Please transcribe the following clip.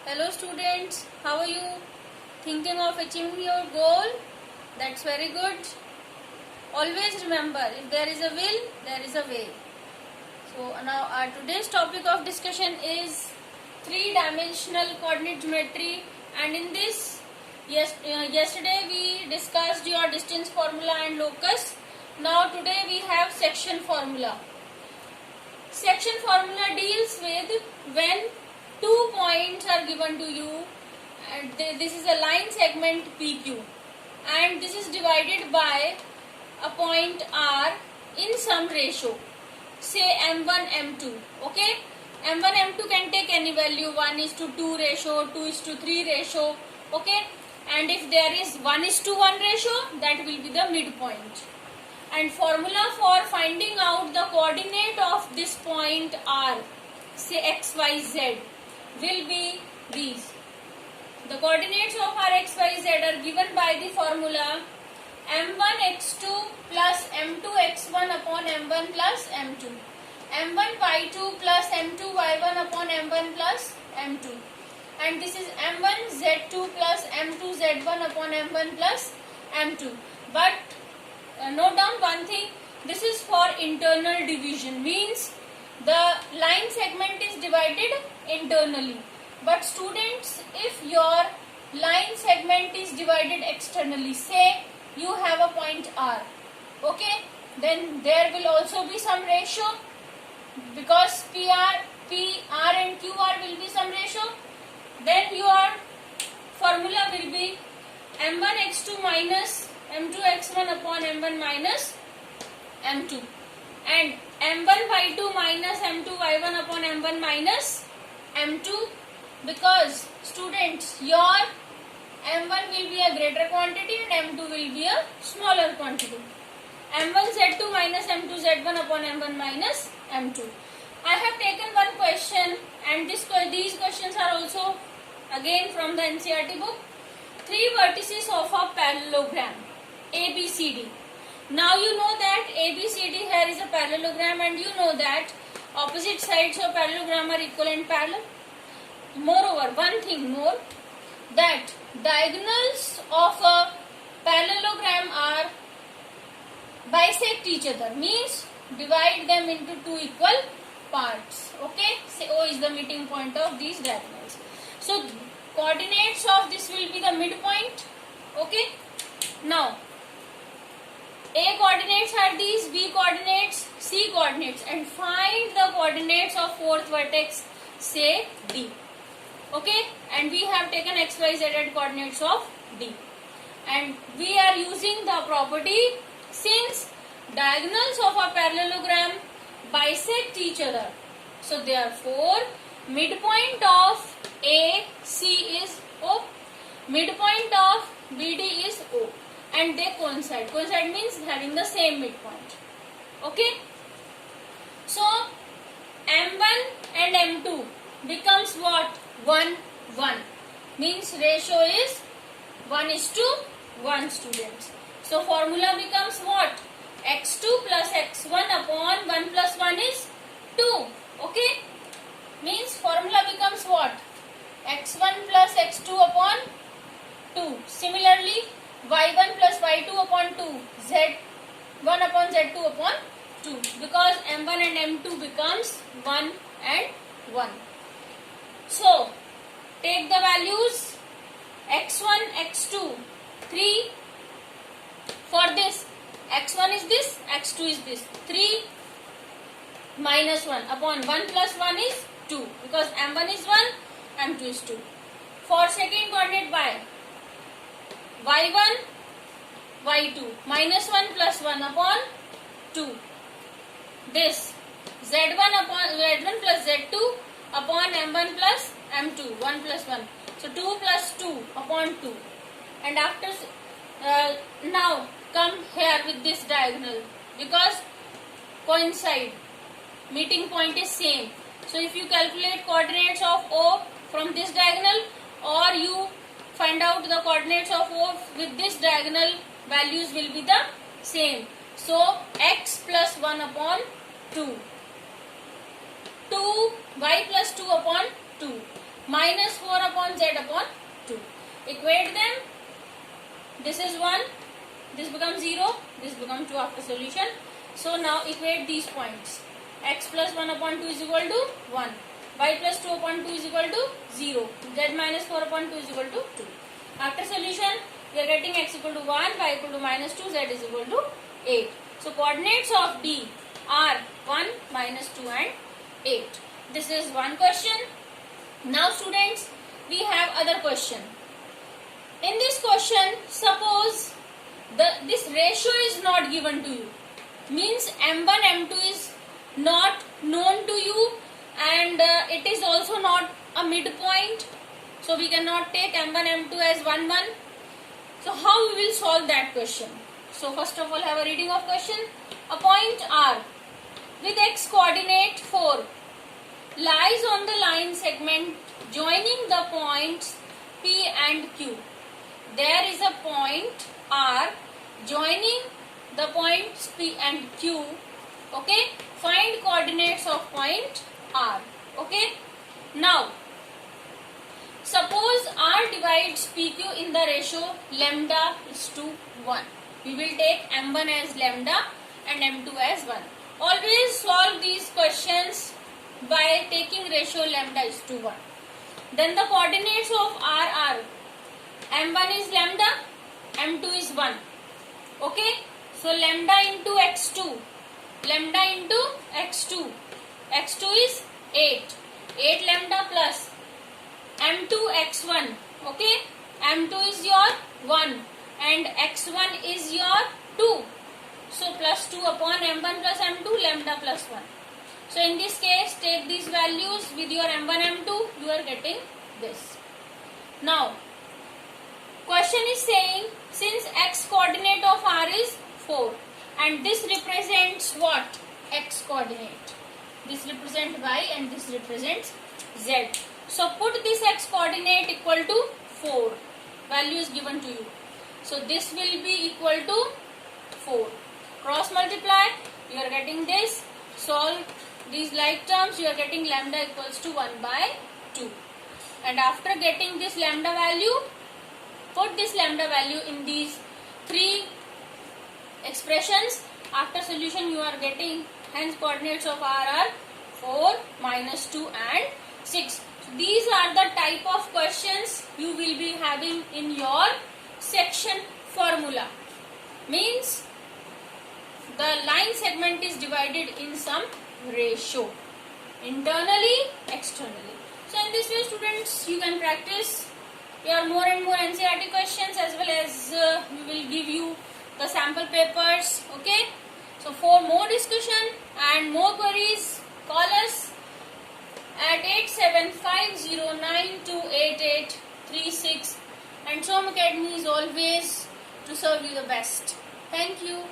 Hello students, how are you? Thinking of achieving your goal? That's very good. Always remember, if there is a will, there is a way. So now our today's topic of discussion is three-dimensional coordinate geometry, and in this, yesterday we discussed your distance formula and locus. Now today we have section formula. Section formula deals with when two points are given to you, and this is a line segment PQ, and this is divided by a point R in some ratio, say M1 M2. Okay, M1 M2 can take any value, 1:2 ratio, 2:3 ratio. Okay, and if there is 1:1 ratio, that will be the midpoint. And formula for finding out the coordinate of this point R, say x, y, z, will be these. The coordinates of our x, y, z are given by the formula m1 x2 plus m2 x1 upon m1 plus m2, m1 y2 plus m2 y1 upon m1 plus m2, and this is m1 z2 plus m2 z1 upon m1 plus m2. But note down one thing, this is for internal division, means the line segment is divided internally. But students, if your line segment is divided externally, say you have a point R, okay, then there will also be some ratio, because PR and QR will be some ratio. Then your formula will be m1 x2 minus m2 x1 upon m1 minus m2, and m1 y2 minus m2 y1 upon m1 minus m2, because students, your m1 will be a greater quantity and m2 will be a smaller quantity. m1 z2 minus m2 z1 upon m1 minus m2. I have taken one question, and these questions are also again from the NCERT book. Three vertices of a parallelogram ABCD. Now you know that ABCD here is a parallelogram, and you know that opposite sides of parallelogram are equal and parallel. Moreover, one thing more, that diagonals of a parallelogram are bisect each other, means divide them into two equal parts. Okay, say O is the meeting point of these diagonals. So coordinates of this will be the midpoint. Okay, now A coordinates are these, B coordinates, C coordinates, and find the coordinates of fourth vertex, say D. Okay, and we have taken x, y, z and coordinates of D, and we are using the property, since diagonals of a parallelogram bisect each other, so therefore midpoint of AC is O, midpoint of BD is O, and they coincide. Coincide means having the same midpoint. Okay, so M1 and M2 becomes what? 1, 1, means ratio is 1:1, students. So formula becomes what? x2 plus x1 upon 1 plus 1 is 2. Okay, means formula becomes what? x1 plus x2 upon 2. Similarly, y1 plus y2 upon 2, z1 upon z2 upon 2, because m1 and m2 becomes 1 and 1. So take the values x1, x2, 3. For this, x1 is this, x2 is this, 3 minus 1 upon 1 plus 1 is 2, because m1 is 1, m2 is 2. For second coordinate y1, y2, minus 1 plus 1 upon 2. This z1 plus z2 upon m1 plus m2, 1 plus 1. So 2 plus 2 upon 2. And after, now come here with this diagonal, because coincide, meeting point is same. So if you calculate coordinates of O from this diagonal, or you find out the coordinates of O with this diagonal, values will be the same. So x plus 1 upon 2, y plus 2 upon 2. minus 4 upon z upon 2. Equate them. This is 1, this becomes 0, this becomes 2 after solution. So now equate these points. X plus 1 upon 2 is equal to 1. Y plus 2 upon 2 is equal to 0. Z minus 4 upon 2 is equal to 2. After solution, we are getting x equal to 1, y equal to minus 2, z is equal to 8. So coordinates of D are 1, minus 2 and 8. This is one question. Now students, we have other question. In this question, suppose this ratio is not given to you. Means M1, M2 is not known to you, and it is also not a midpoint. So we cannot take M1, M2 as 1, 1. So how we will solve that question? So first of all, have a reading of question. A point R with x coordinate 4 lies on the line segment joining the points P and Q. There is a point R joining the points P and Q. Okay. Find coordinates of point R. Okay. Now, suppose R divides PQ in the ratio lambda is to 1. We will take M1 as lambda and M2 as 1. Always solve these questions by taking ratio lambda is to 1. Then the coordinates of R are M1 is lambda, M2 is 1. Okay. So lambda into x2, lambda into x2. x2 is 8. 8 lambda plus M2 x1. Okay. M2 is your 1 and x1 is your 2. So plus 2 upon M1 plus M2, lambda plus 1. So in this case, take these values with your M1, M2, you are getting this. Now, question is saying, since x coordinate of R is 4 and this represents what? X coordinate. This represents y and this represents z. So put this x coordinate equal to 4. Value is given to you. So this will be equal to 4. Cross multiply, you are getting this. Solve these like terms, you are getting lambda equals to 1 by 2. And after getting this lambda value, put this lambda value in these 3 expressions. After solution, you are getting, hence coordinates of R are 4, minus 2 and 6. So these are the type of questions you will be having in your section formula. Means the line segment is divided in some ratio, internally, externally. So in this way, students, you can practice your more and more NCERT questions, as well as we will give you the sample papers. Okay. So for more discussion and more queries, call us at 8750928836, and SOM Academy is always to serve you the best. Thank you.